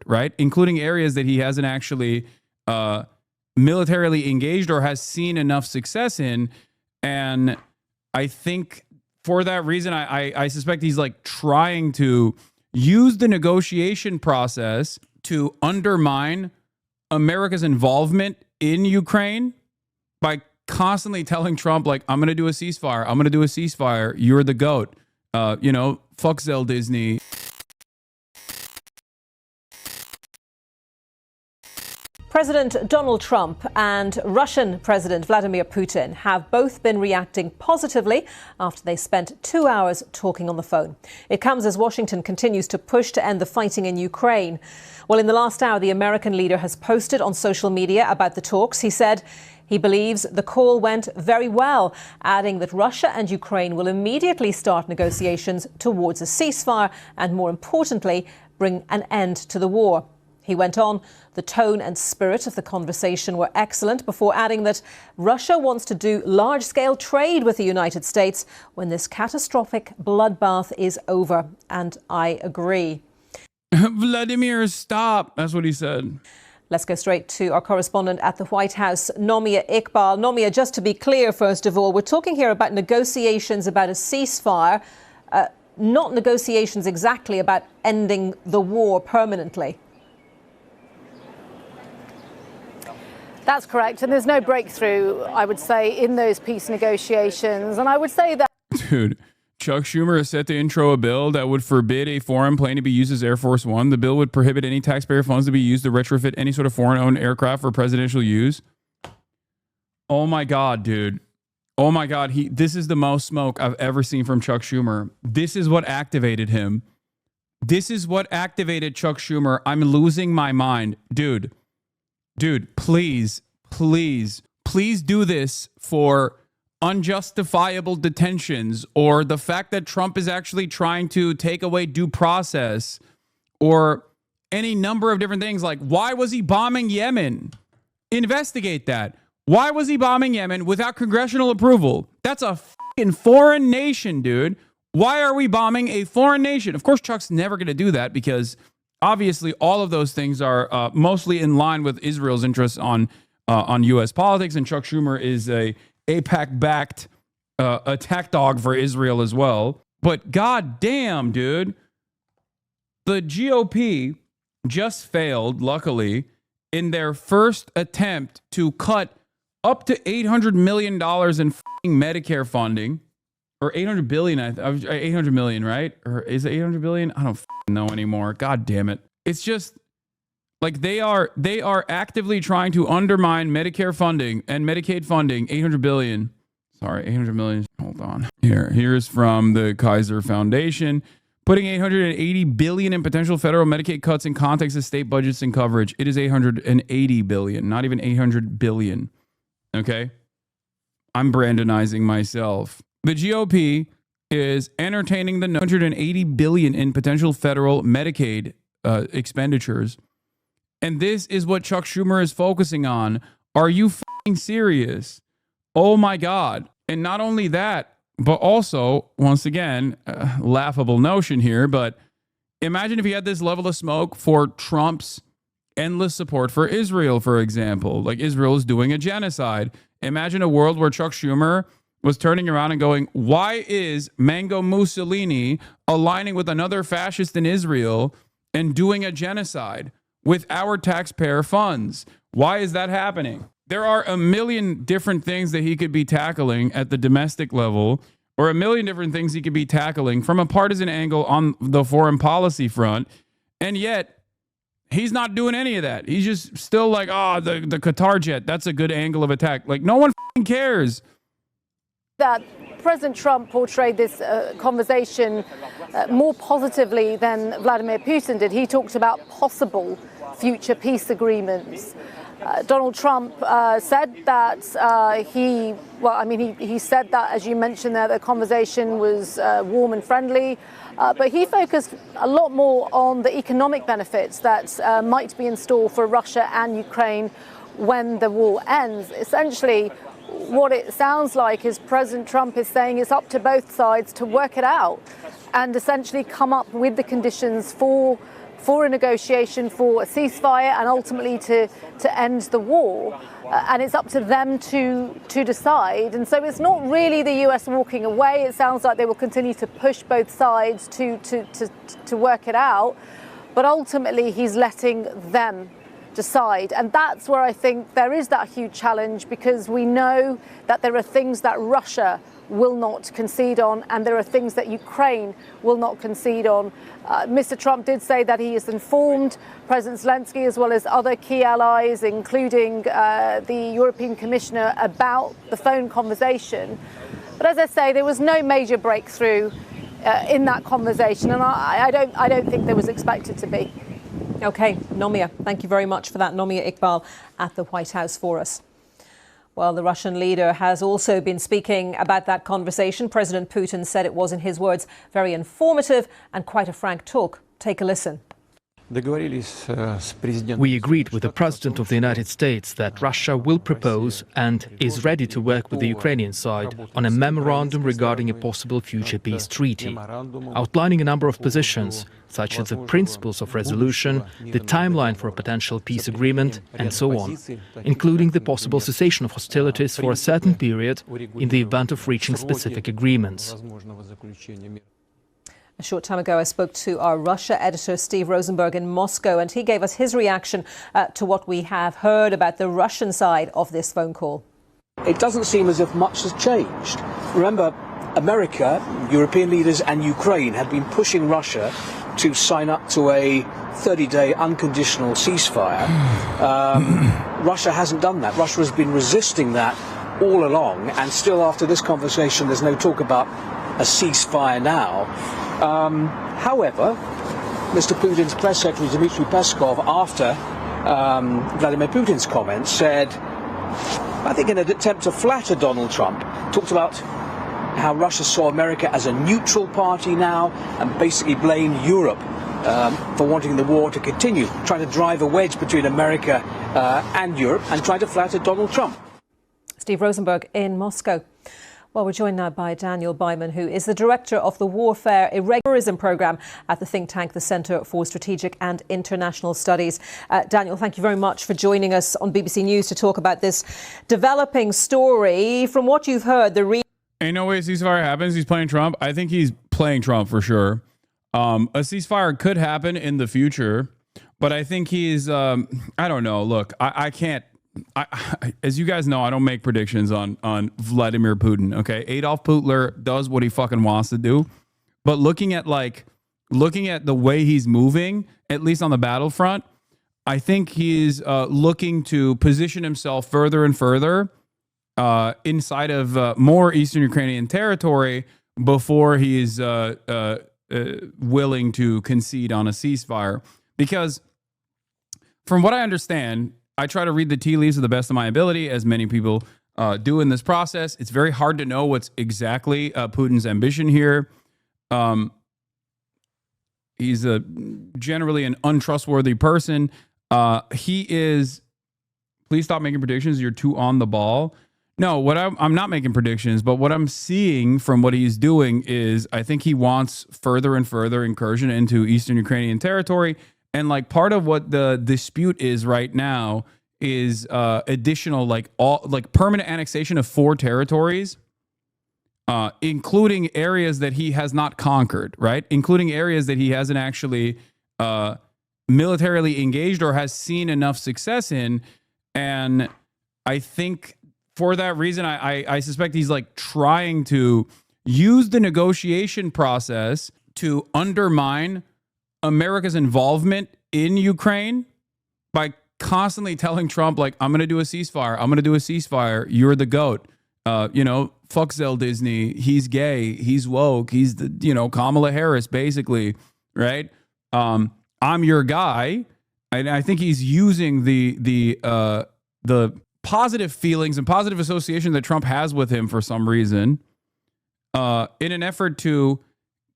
right? Including areas that he hasn't actually militarily engaged or has seen enough success in. And I think for that reason, I suspect he's like trying to use the negotiation process to undermine America's involvement in Ukraine by constantly telling Trump, like, I'm going to do a ceasefire. I'm going to do a ceasefire. You're the GOAT. Fuck Zell Disney. President Donald Trump and Russian President Vladimir Putin have both been reacting positively after they spent 2 hours talking on the phone. It comes as Washington continues to push to end the fighting in Ukraine. Well, in the last hour, the American leader has posted on social media about the talks. He said he believes the call went very well, adding that Russia and Ukraine will immediately start negotiations towards a ceasefire and, more importantly, bring an end to the war. He went on, the tone and spirit of the conversation were excellent, before adding that Russia wants to do large-scale trade with the United States when this catastrophic bloodbath is over. And I agree. Vladimir, stop. That's what he said. Let's go straight to our correspondent at the White House, Nomia Iqbal. Nomia, just to be clear, first of all, we're talking here about negotiations about a ceasefire, not negotiations exactly about ending the war permanently. That's correct. And there's no breakthrough, I would say, in those peace negotiations. And I would say that... Dude, Chuck Schumer is set to intro a bill that would forbid a foreign plane to be used as Air Force One. The bill would prohibit any taxpayer funds to be used to retrofit any sort of foreign-owned aircraft for presidential use. Oh my God, dude. Oh my God. This is the most smoke I've ever seen from Chuck Schumer. This is what activated him. This is what activated Chuck Schumer. I'm losing my mind. Dude, please do this for unjustifiable detentions, or the fact that Trump is actually trying to take away due process, or any number of different things. Like, why was he bombing Yemen? Investigate that. Why was he bombing Yemen without congressional approval? That's a fucking foreign nation, dude. Why are we bombing a foreign nation? Of course, Chuck's never going to do that, because obviously all of those things are mostly in line with Israel's interests on U.S. politics, and Chuck Schumer is a AIPAC-backed attack dog for Israel as well. But goddamn, dude, the GOP just failed, luckily, in their first attempt to cut up to $800 million in Medicare funding, or $800 billion. $800 million, right? Or is it $800 billion? I don't know anymore. God damn it! It's just like they are actively trying to undermine Medicare funding and Medicaid funding. $800 billion. Sorry, $800 million. Hold on. Here's from the Kaiser Foundation. Putting $880 billion in potential federal Medicaid cuts in context of state budgets and coverage. It is $880 billion, not even $800 billion. Okay? I'm Brandonizing myself. The GOP is entertaining the $180 billion in potential federal Medicaid expenditures. And this is what Chuck Schumer is focusing on. Are you fucking serious? Oh my God. And not only that, but also, once again, laughable notion here, but imagine if he had this level of smoke for Trump's endless support for Israel, for example. Like, Israel is doing a genocide. Imagine a world where Chuck Schumer was turning around and going, why is Mango Mussolini aligning with another fascist in Israel and doing a genocide with our taxpayer funds? Why is that happening? There are a million different things that he could be tackling at the domestic level, or a million different things he could be tackling from a partisan angle on the foreign policy front. And yet he's not doing any of that. He's just still like, the Qatar jet, that's a good angle of attack. Like, no one cares. That President Trump portrayed this conversation more positively than Vladimir Putin did. He talked about possible future peace agreements. Donald Trump said that he said that, as you mentioned there, the conversation was warm and friendly, but he focused a lot more on the economic benefits that might be in store for Russia and Ukraine when the war ends. Essentially, what it sounds like is President Trump is saying it's up to both sides to work it out and essentially come up with the conditions for for a negotiation, for a ceasefire, and ultimately to end the war. And it's up to them to decide. And so it's not really the US walking away. It sounds like they will continue to push both sides to work it out. But ultimately, he's letting them decide. And that's where I think there is that huge challenge, because we know that there are things that Russia will not concede on, and there are things that Ukraine will not concede on. Mr. Trump did say that he has informed President Zelensky as well as other key allies, including the European Commissioner, about the phone conversation. But as I say, there was no major breakthrough in that conversation, and I don't think there was expected to be. OK, Nomia, thank you very much for that. Nomia Iqbal at the White House for us. Well, the Russian leader has also been speaking about that conversation. President Putin said it was, in his words, very informative and quite a frank talk. Take a listen. We agreed with the President of the United States that Russia will propose and is ready to work with the Ukrainian side on a memorandum regarding a possible future peace treaty, outlining a number of positions, such as the principles of resolution, the timeline for a potential peace agreement, and so on, including the possible cessation of hostilities for a certain period in the event of reaching specific agreements. A short time ago, I spoke to our Russia editor, Steve Rosenberg, in Moscow, and he gave us his reaction to what we have heard about the Russian side of this phone call. It doesn't seem as if much has changed. Remember, America, European leaders and Ukraine had been pushing Russia to sign up to a 30-day unconditional ceasefire. Russia hasn't done that. Russia has been resisting that all along, and still after this conversation there's no talk about a ceasefire now. However, Mr. Putin's press secretary Dmitry Peskov, after Vladimir Putin's comments, said, I think in an attempt to flatter Donald Trump, talked about how Russia saw America as a neutral party now and basically blamed Europe for wanting the war to continue, trying to drive a wedge between America and Europe and trying to flatter Donald Trump. Steve Rosenberg in Moscow. Well, we're joined now by Daniel Byman, who is the director of the Warfare Irregularity Programme at the think tank, the Centre for Strategic and International Studies. Daniel, thank you very much for joining us on BBC News to talk about this developing story. From what you've heard, ain't no way a ceasefire happens. He's playing Trump. I think he's playing Trump for sure. A ceasefire could happen in the future, but I think he's, I don't know. Look, I can't. As you guys know, I don't make predictions on Vladimir Putin. Okay, Adolf Hitler does what he fucking wants to do, but looking at the way he's moving, at least on the battlefront, I think he's looking to position himself further and further inside of more Eastern Ukrainian territory before he's willing to concede on a ceasefire. Because from what I understand, I try to read the tea leaves to the best of my ability, as many people do in this process. It's very hard to know what's exactly Putin's ambition here. He's generally an untrustworthy person. He is. Please stop making predictions. You're too on the ball. No, I'm not making predictions, but what I'm seeing from what he's doing is I think he wants further and further incursion into Eastern Ukrainian territory. And like part of what the dispute is right now is additional permanent annexation of 4 territories, including areas that he has not conquered, right? Including areas that he hasn't actually militarily engaged or has seen enough success in. And I think for that reason, I suspect he's like trying to use the negotiation process to undermine America's involvement in Ukraine by constantly telling Trump, like, I'm going to do a ceasefire. I'm going to do a ceasefire. You're the GOAT. Fuck Zell Disney. He's gay. He's woke. He's the, Kamala Harris, basically, right? I'm your guy. And I think he's using the positive feelings and positive association that Trump has with him for some reason in an effort to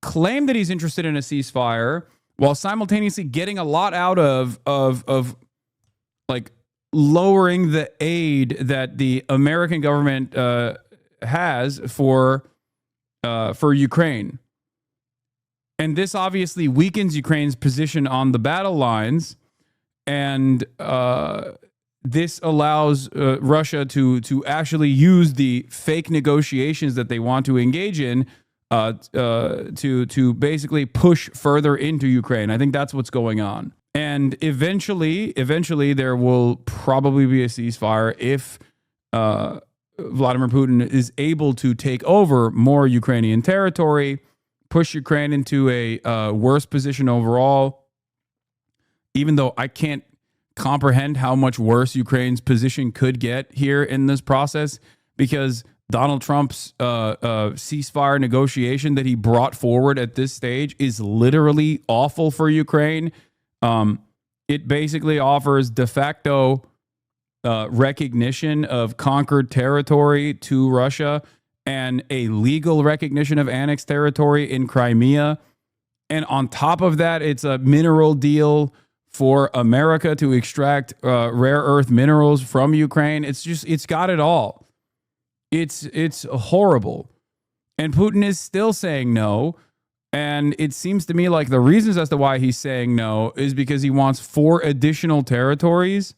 claim that he's interested in a ceasefire, while simultaneously getting a lot out of like lowering the aid that the American government has for Ukraine. And this obviously weakens Ukraine's position on the battle lines. And this allows Russia to actually use the fake negotiations that they want to engage in to basically push further into Ukraine. I think that's what's going on. And eventually there will probably be a ceasefire if Vladimir Putin is able to take over more Ukrainian territory, push Ukraine into a worse position overall. Even though I can't comprehend how much worse Ukraine's position could get here in this process, because Donald Trump's ceasefire negotiation that he brought forward at this stage is literally awful for Ukraine. It basically offers de facto recognition of conquered territory to Russia and a legal recognition of annexed territory in Crimea. And on top of that, it's a mineral deal for America to extract rare earth minerals from Ukraine. It's got it all. It's horrible. And Putin is still saying no. And it seems to me like the reasons as to why he's saying no is because he wants 4 additional territories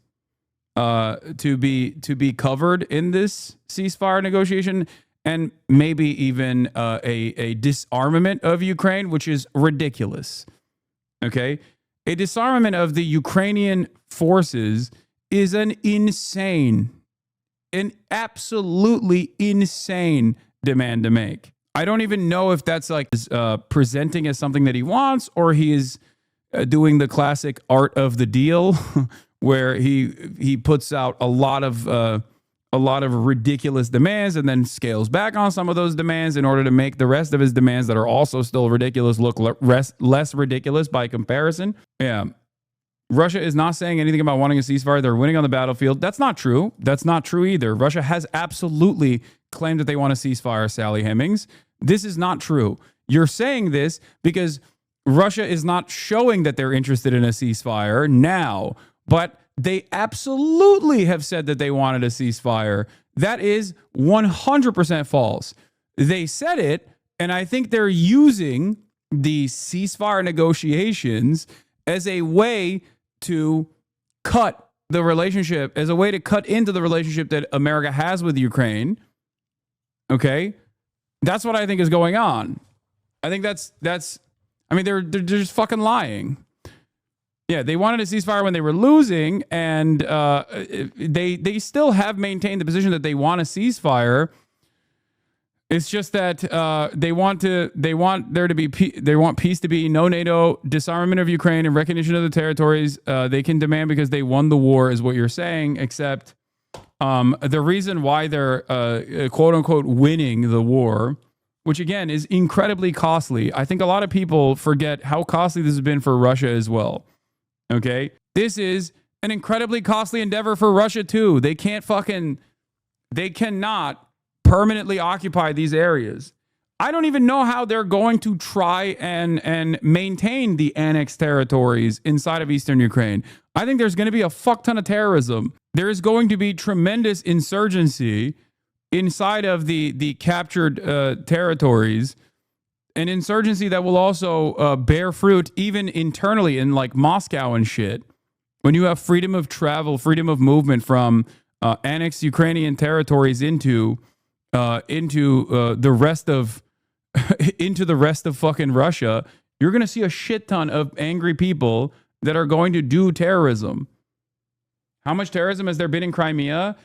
to be covered in this ceasefire negotiation, and maybe even a disarmament of Ukraine, which is ridiculous. Okay? A disarmament of the Ukrainian forces is an absolutely insane demand to make. I don't even know if that's like presenting as something that he wants, or he is doing the classic art of the deal, where he puts out a lot of ridiculous demands and then scales back on some of those demands in order to make the rest of his demands that are also still ridiculous look less ridiculous by comparison. Yeah. Russia is not saying anything about wanting a ceasefire. They're winning on the battlefield. That's not true. That's not true either. Russia has absolutely claimed that they want a ceasefire, Sally Hemings. This is not true. You're saying this because Russia is not showing that they're interested in a ceasefire now, but they absolutely have said that they wanted a ceasefire. That is 100% false. They said it, and I think they're using the ceasefire negotiations as a way to cut the relationship, as a way to cut into the relationship that America has with Ukraine. Okay? That's what I think is going on. I think they're just fucking lying. Yeah, they wanted a ceasefire when they were losing, and they still have maintained the position that they want a ceasefire. It's just that they want peace to be no NATO, disarmament of Ukraine, and recognition of the territories they can demand because they won the war, is what you're saying. Except the reason why they're quote unquote winning the war, which again is incredibly costly. I think a lot of people forget how costly this has been for Russia as well. Okay, this is an incredibly costly endeavor for Russia too. They cannot permanently occupy these areas. I don't even know how they're going to try and maintain the annexed territories inside of eastern Ukraine. I think there's going to be a fuck ton of terrorism. There is going to be tremendous insurgency inside of the captured territories, an insurgency that will also bear fruit even internally in like Moscow and shit. When you have freedom of travel, freedom of movement from annexed Ukrainian territories into the rest of into the rest of fucking Russia, you're going to see a shit ton of angry people that are going to do terrorism. How much terrorism has there been in Crimea?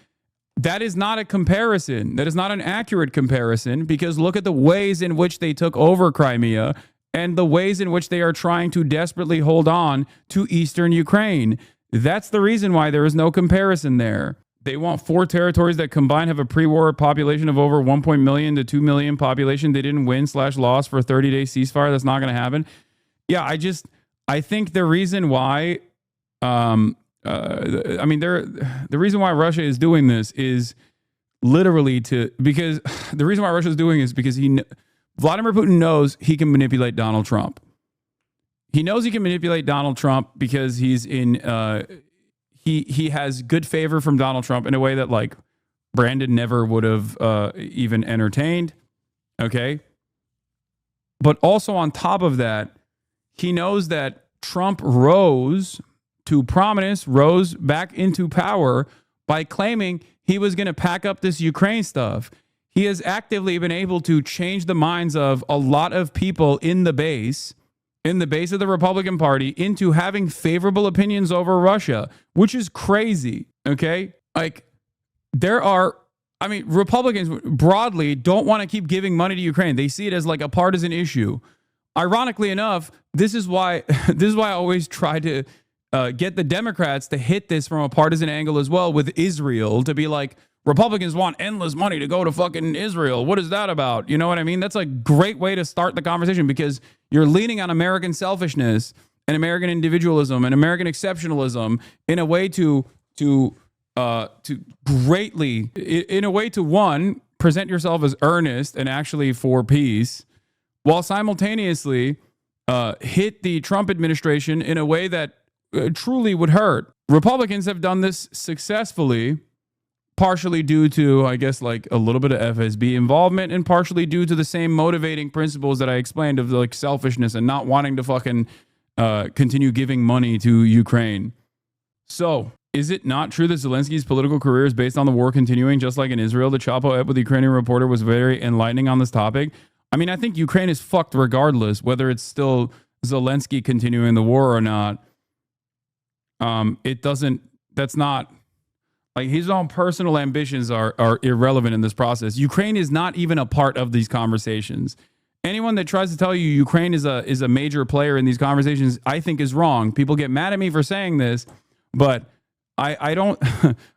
That is not a comparison. That is not an accurate comparison, because look at the ways in which they took over Crimea and the ways in which they are trying to desperately hold on to eastern Ukraine. That's the reason why there is no comparison there. They want 4 territories that combined have a pre-war population of over 1 million to 2 million population. They didn't win/lost for a 30-day ceasefire. That's not going to happen. Yeah, I think the reason why, the reason why Russia is doing this is literally because Vladimir Putin knows he can manipulate Donald Trump. He knows he can manipulate Donald Trump because he's he has good favor from Donald Trump in a way that like Brandon never would have even entertained. Okay. But also on top of that, he knows that Trump rose to prominence, rose back into power by claiming he was going to pack up this Ukraine stuff. He has actively been able to change the minds of a lot of people in the base of the Republican Party into having favorable opinions over Russia, which is crazy. Okay. Like Republicans broadly don't want to keep giving money to Ukraine. They see it as like a partisan issue. Ironically enough, this is why I always try to get the Democrats to hit this from a partisan angle as well with Israel, to be like, Republicans want endless money to go to fucking Israel. What is that about? You know what I mean? That's a great way to start the conversation, because you're leaning on American selfishness and American individualism and American exceptionalism in a way to greatly, in a way to, one, present yourself as earnest and actually for peace, while simultaneously hit the Trump administration in a way that truly would hurt. Republicans have done this successfully, partially due to, I guess, like a little bit of FSB involvement, and partially due to the same motivating principles that I explained of like selfishness and not wanting to fucking continue giving money to Ukraine. So, is it not true that Zelensky's political career is based on the war continuing, just like in Israel? The Chapo ep with the Ukrainian reporter was very enlightening on this topic. I mean, I think Ukraine is fucked regardless, whether it's still Zelensky continuing the war or not. That's not, like, his own personal ambitions are irrelevant in this process. Ukraine is not even a part of these conversations. Anyone that tries to tell you Ukraine is a major player in these conversations, I think is wrong. People get mad at me for saying this, but I don't,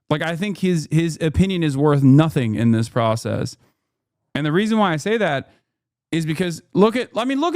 like, I think his opinion is worth nothing in this process. And the reason why I say that is because look at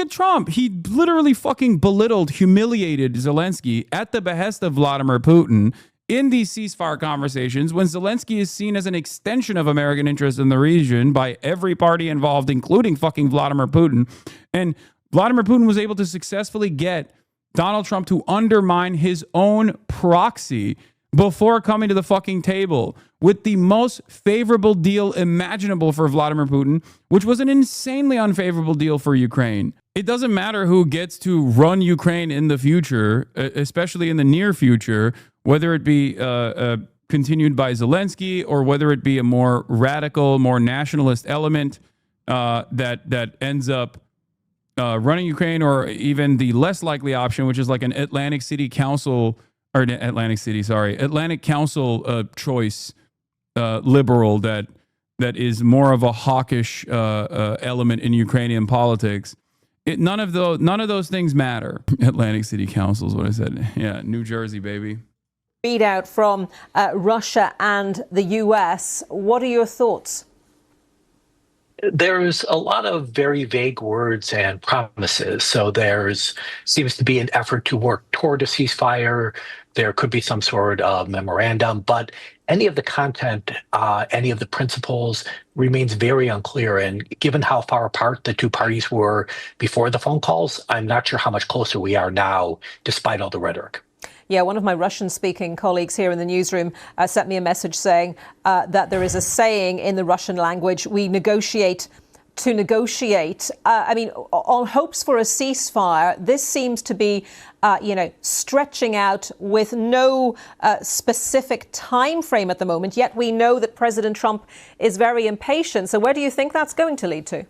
Trump. He literally fucking belittled, humiliated Zelensky at the behest of Vladimir Putin in these ceasefire conversations, when Zelensky is seen as an extension of American interests in the region by every party involved, including fucking Vladimir Putin. And Vladimir Putin was able to successfully get Donald Trump to undermine his own proxy before coming to the fucking table with the most favorable deal imaginable for Vladimir Putin, which was an insanely unfavorable deal for Ukraine. It doesn't matter who gets to run Ukraine in the future, especially in the near future, whether it be continued by Zelensky or whether it be a more radical, more nationalist element that ends up running Ukraine, or even the less likely option, which is like an Atlantic Council choice liberal that is more of a hawkish element in Ukrainian politics. None of those things matter. Atlantic City Council is what I said. Yeah, New Jersey, baby. Readout from Russia and the US. What are your thoughts? There's a lot of very vague words and promises. So seems to be an effort to work toward a ceasefire. There could be some sort of memorandum, but any of the content, any of the principles remains very unclear. And given how far apart the two parties were before the phone calls, I'm not sure how much closer we are now, despite all the rhetoric. Yeah, one of my Russian-speaking colleagues here in the newsroom sent me a message saying that there is a saying in the Russian language, we negotiate to negotiate. On hopes for a ceasefire, this seems to be, stretching out with no specific time frame at the moment, yet we know that President Trump is very impatient. So where do you think that's going to lead to?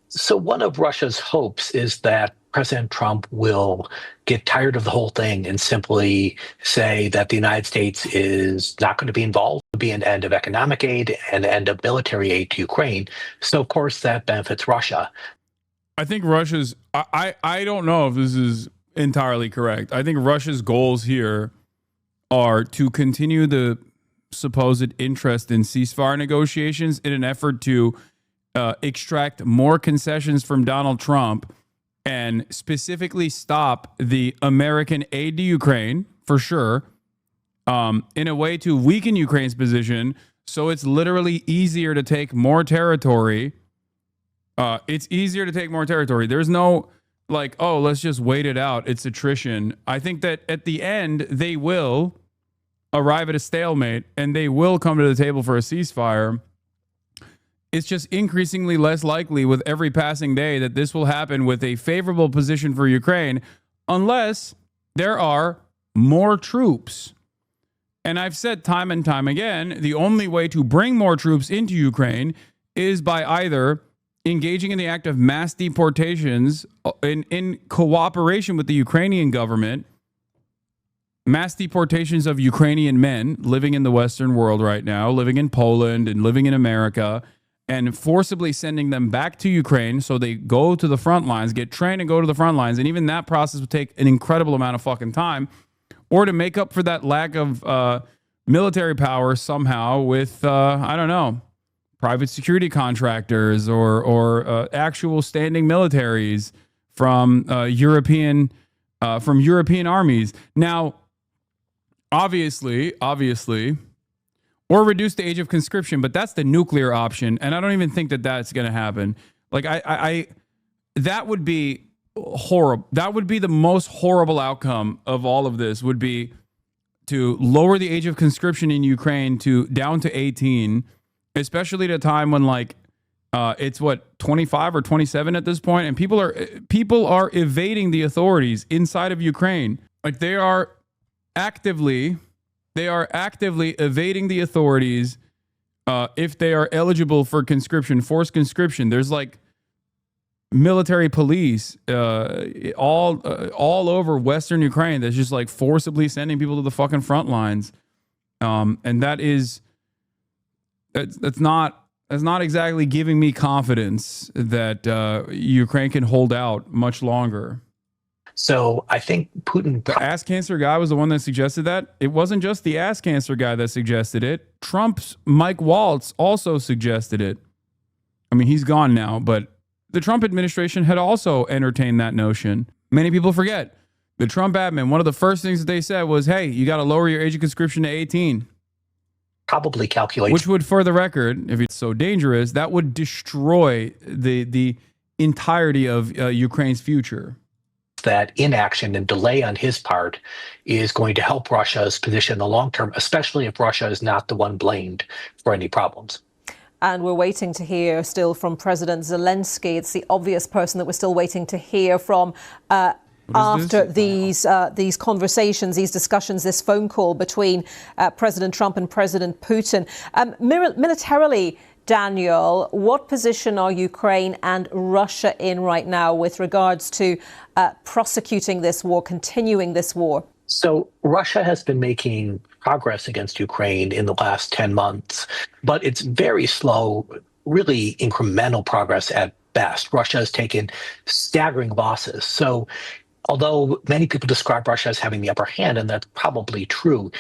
So one of Russia's hopes is that President Trump will get tired of the whole thing and simply say that the United States is not going to be involved. It will be an end of economic aid and end of military aid to Ukraine. So, of course, that benefits Russia. I think Russia's... I don't know if this is entirely correct. I think Russia's goals here are to continue the supposed interest in ceasefire negotiations in an effort to extract more concessions from Donald Trump and specifically stop the American aid to Ukraine, for sure, in a way to weaken Ukraine's position so it's literally easier to take more territory. It's easier to take more territory. There's no, like, oh, let's just wait it out. It's attrition. I think that at the end, they will arrive at a stalemate and they will come to the table for a ceasefire it's just increasingly less likely with every passing day that this will happen with a favorable position for Ukraine unless there are more troops. And I've said time and time again, the only way to bring more troops into Ukraine is by either engaging in the act of mass deportations in cooperation with the Ukrainian government, mass deportations of Ukrainian men living in the Western world right now, living in Poland and living in America, and forcibly sending them back to Ukraine so they go to the front lines, get trained and go to the front lines. And even that process would take an incredible amount of fucking time. Or to make up for that lack of military power somehow with, I don't know, private security contractors or actual standing militaries from European armies. Now, obviously, or reduce the age of conscription, but that's the nuclear option, and I don't even think that that's going to happen. Like, I that would be horrible. That would be the most horrible outcome of all of this, would be to lower the age of conscription in Ukraine down to 18, especially at a time when it's 25 or 27 at this point, and people are evading the authorities inside of Ukraine. Like, they are actively evading the authorities if they are eligible for conscription, forced conscription. There's military police all over Western Ukraine that's just forcibly sending people to the fucking front lines, and that's not exactly giving me confidence that Ukraine can hold out much longer. So I think Putin... The ass cancer guy was the one that suggested that. It wasn't just the ass cancer guy that suggested it. Trump's Mike Waltz also suggested it. I mean, he's gone now, but the Trump administration had also entertained that notion. Many people forget. The Trump admin, one of the first things that they said was, hey, you got to lower your age of conscription to 18. Probably calculates... Which would, for the record, if it's so dangerous, that would destroy the entirety of Ukraine's future. That inaction and delay on his part is going to help Russia's position in the long term, especially if Russia is not the one blamed for any problems. And we're waiting to hear still from President Zelensky. It's the obvious person that we're still waiting to hear from after these conversations, these discussions, this phone call between President Trump and President Putin. Militarily, Daniel, what position are Ukraine and Russia in right now with regards to prosecuting this war, continuing this war? So Russia has been making progress against Ukraine in the last 10 months, but it's very slow, really incremental progress at best. Russia has taken staggering losses. So although many people describe Russia as having the upper hand, and that's probably true,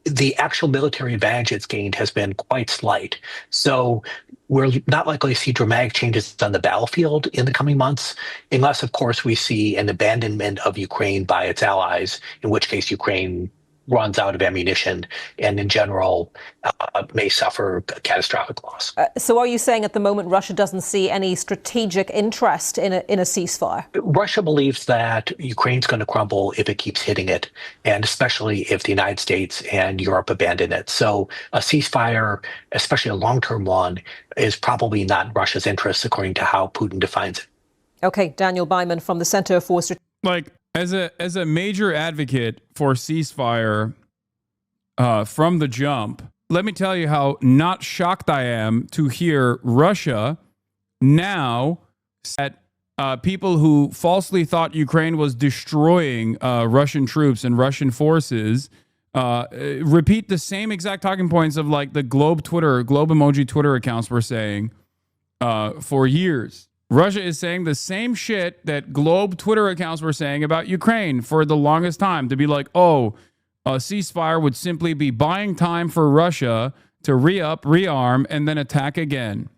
the actual military advantage it's gained has been quite slight. So we're not likely to see dramatic changes on the battlefield in the coming months, unless, of course, we see an abandonment of Ukraine by its allies, in which case Ukraine runs out of ammunition and, in general, may suffer catastrophic loss. So are you saying at the moment Russia doesn't see any strategic interest in a ceasefire? Russia believes that Ukraine's going to crumble if it keeps hitting it, and especially if the United States and Europe abandon it. So a ceasefire, especially a long-term one, is probably not in Russia's interest, according to how Putin defines it. Okay, Daniel Byman from the Center for As a major advocate for ceasefire from the jump, let me tell you how not shocked I am to hear Russia now that people who falsely thought Ukraine was destroying Russian troops and Russian forces repeat the same exact talking points of the Globe emoji Twitter accounts were saying for years. Russia is saying the same shit that Globe Twitter accounts were saying about Ukraine for the longest time, to be like, oh, a ceasefire would simply be buying time for Russia to re-up, rearm, and then attack again.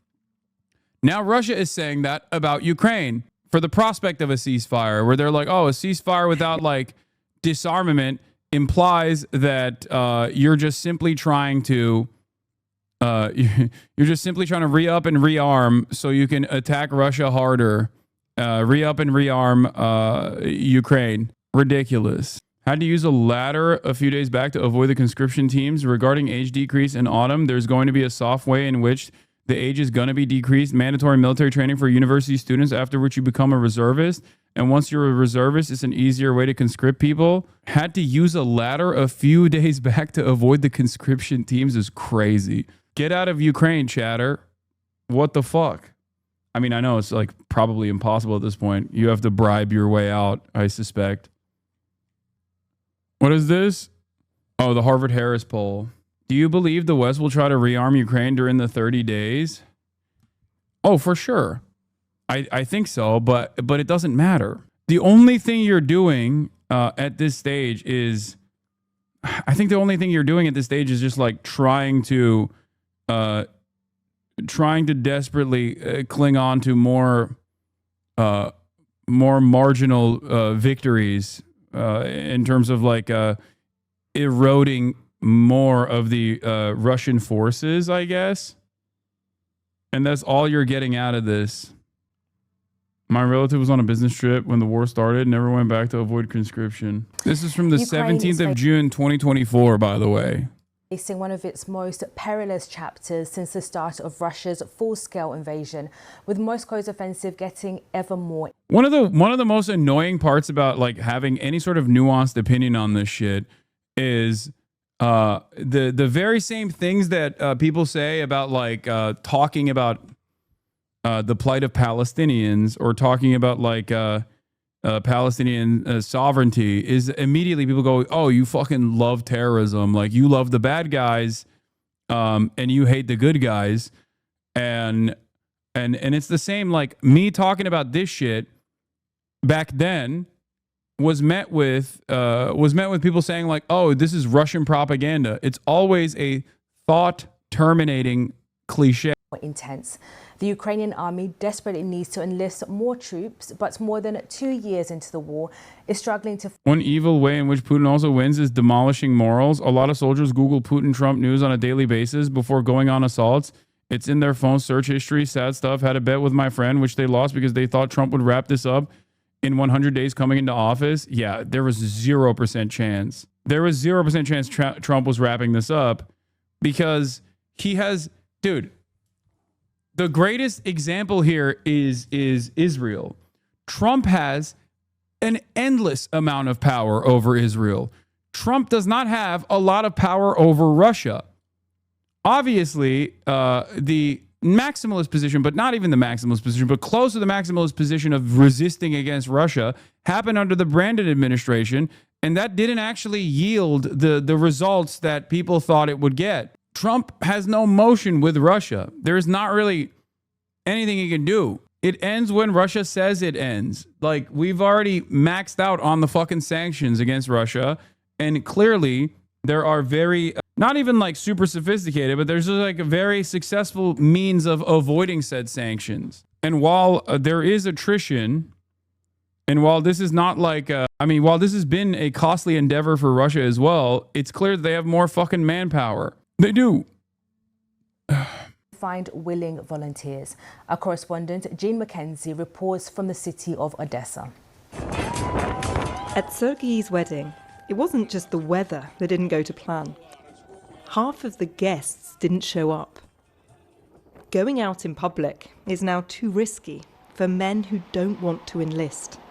Now Russia is saying that about Ukraine for the prospect of a ceasefire, where they're like, oh, a ceasefire without disarmament implies that you're just simply trying to re-up and rearm so you can attack Russia harder, re-up and rearm Ukraine. Ridiculous. Had to use a ladder a few days back to avoid the conscription teams. Regarding age decrease in autumn, there's going to be a soft way in which The age is going to be decreased. Mandatory military training for university students, after which you become a reservist. And once you're a reservist, it's an easier way to conscript people. Had to use a ladder a few days back to avoid the conscription teams is crazy. Get out of Ukraine, chatter. What the fuck? I mean, I know it's like probably impossible at this point. You have to bribe your way out, I suspect. What is this? Oh, the Harvard-Harris poll. Do you believe the West will try to rearm Ukraine during the 30 days? Oh, for sure. I think so, but it doesn't matter. The only thing you're doing at this stage is, I think the only thing you're doing at this stage is just like trying to desperately cling on to more marginal victories in terms of like eroding more of the Russian forces, I guess. And that's all you're getting out of this. My relative was on a business trip when the war started and never went back to avoid conscription. This is from the 17th of June, 2024, by the way. Facing one of its most perilous chapters since the start of Russia's full-scale invasion, with Moscow's offensive getting ever more. One of the most annoying parts about like having any sort of nuanced opinion on this shit is the very same things that people say about like talking about the plight of Palestinians or talking about like Palestinian sovereignty is immediately people go, oh, you fucking love terrorism. Like you love the bad guys and you hate the good guys. And it's the same, like me talking about this shit back then was met with people saying like, oh, this is Russian propaganda. It's always a thought terminating cliche. Intense. The Ukrainian army desperately needs to enlist more troops, but more than 2 years into the war is struggling to... One evil way in which Putin also wins is demolishing morals. A lot of soldiers Google Putin-Trump news on a daily basis before going on assaults. It's in their phone search history. Sad stuff. Had a bet with my friend, which they lost because they thought Trump would wrap this up in 100 days coming into office. Yeah, there was 0% chance. There was 0% chance Trump was wrapping this up because he has... Dude... The greatest example here is Israel. Trump has an endless amount of power over Israel. Trump does not have a lot of power over Russia. Obviously, the maximalist position, but not even the maximalist position, but close to the maximalist position of resisting against Russia happened under the Brandon administration, and that didn't actually yield the results that people thought it would get. Trump has no motion with Russia. There's not really anything he can do. It ends when Russia says it ends. Like, we've already maxed out on the fucking sanctions against Russia. And clearly, there are very, not even like super sophisticated, but there's like a very successful means of avoiding said sanctions. And while there is attrition, and while this is not like, while this has been a costly endeavor for Russia as well, it's clear that they have more fucking manpower. They do. Find willing volunteers. Our correspondent Jean McKenzie reports from the city of Odessa. At Sergei's wedding, it wasn't just the weather that didn't go to plan. Half of the guests didn't show up. Going out in public is now too risky for men who don't want to enlist.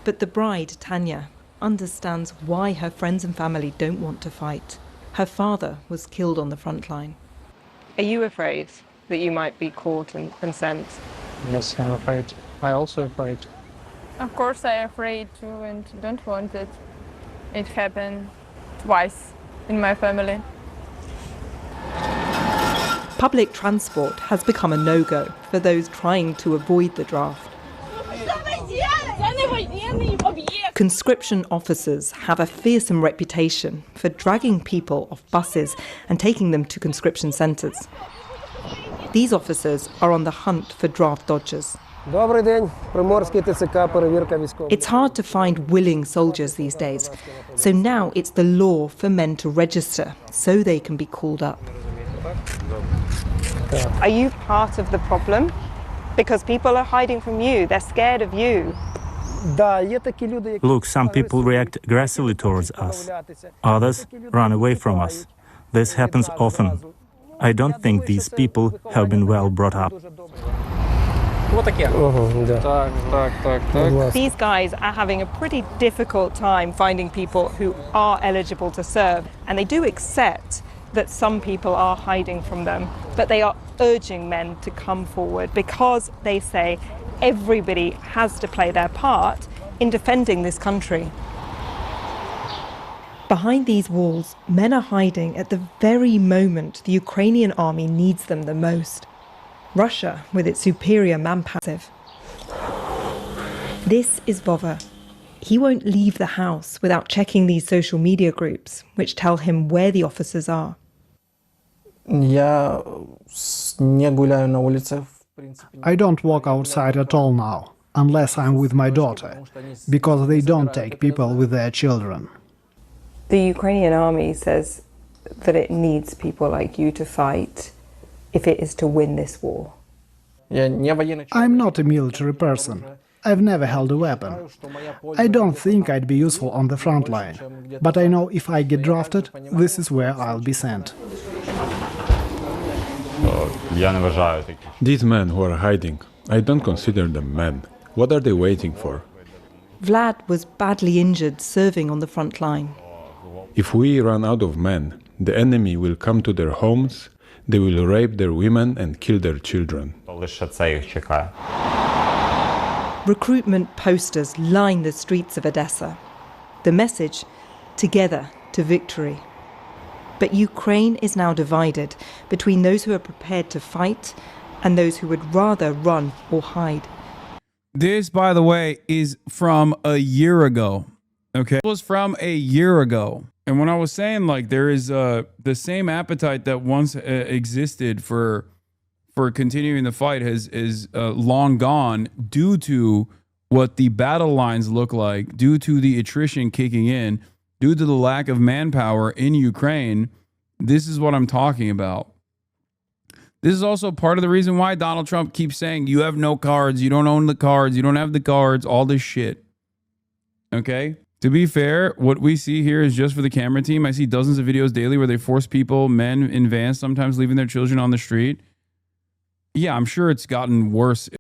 But the bride, Tanya, understands why her friends and family don't want to fight. Her father was killed on the front line. Are you afraid that you might be caught and sent? Yes, I'm afraid. I'm also afraid. Of course I'm afraid too and don't want it. It happened twice in my family. Public transport has become a no-go for those trying to avoid the draft. Conscription officers have a fearsome reputation for dragging people off buses and taking them to conscription centres. These officers are on the hunt for draft dodgers. It's hard to find willing soldiers these days, so now it's the law for men to register so they can be called up. Are you part of the problem? Because people are hiding from you, they're scared of you. Look, some people react aggressively towards us. Others run away from us. This happens often. I don't think these people have been well brought up. These guys are having a pretty difficult time finding people who are eligible to serve, and they do accept that some people are hiding from them, but they are urging men to come forward because they say everybody has to play their part in defending this country. Behind these walls, men are hiding at the very moment the Ukrainian army needs them the most. Russia, with its superior manpower. This is Vova. He won't leave the house without checking these social media groups, which tell him where the officers are. I don't walk outside at all now, unless I'm with my daughter, because they don't take people with their children. The Ukrainian army says that it needs people like you to fight if it is to win this war. I'm not a military person. I've never held a weapon. I don't think I'd be useful on the front line, but I know if I get drafted, this is where I'll be sent. These men who are hiding, I don't consider them men. What are they waiting for? Vlad was badly injured serving on the front line. If we run out of men, the enemy will come to their homes, they will rape their women and kill their children. Recruitment posters line the streets of Odessa. The message, together to victory. But Ukraine is now divided between those who are prepared to fight and those who would rather run or hide. This, by the way, is from a year ago. Okay, it was from a year ago. And when I was saying, like, there is the same appetite that once existed for continuing the fight is long gone due to what the battle lines look like, due to the attrition kicking in, due to the lack of manpower in Ukraine. This is what I'm talking about. This is also part of the reason why Donald Trump keeps saying, you have no cards, you don't own the cards, you don't have the cards, all this shit. Okay? To be fair, what we see here is just for the camera team. I see dozens of videos daily where they force people, men in vans, sometimes leaving their children on the street. Yeah, I'm sure it's gotten worse.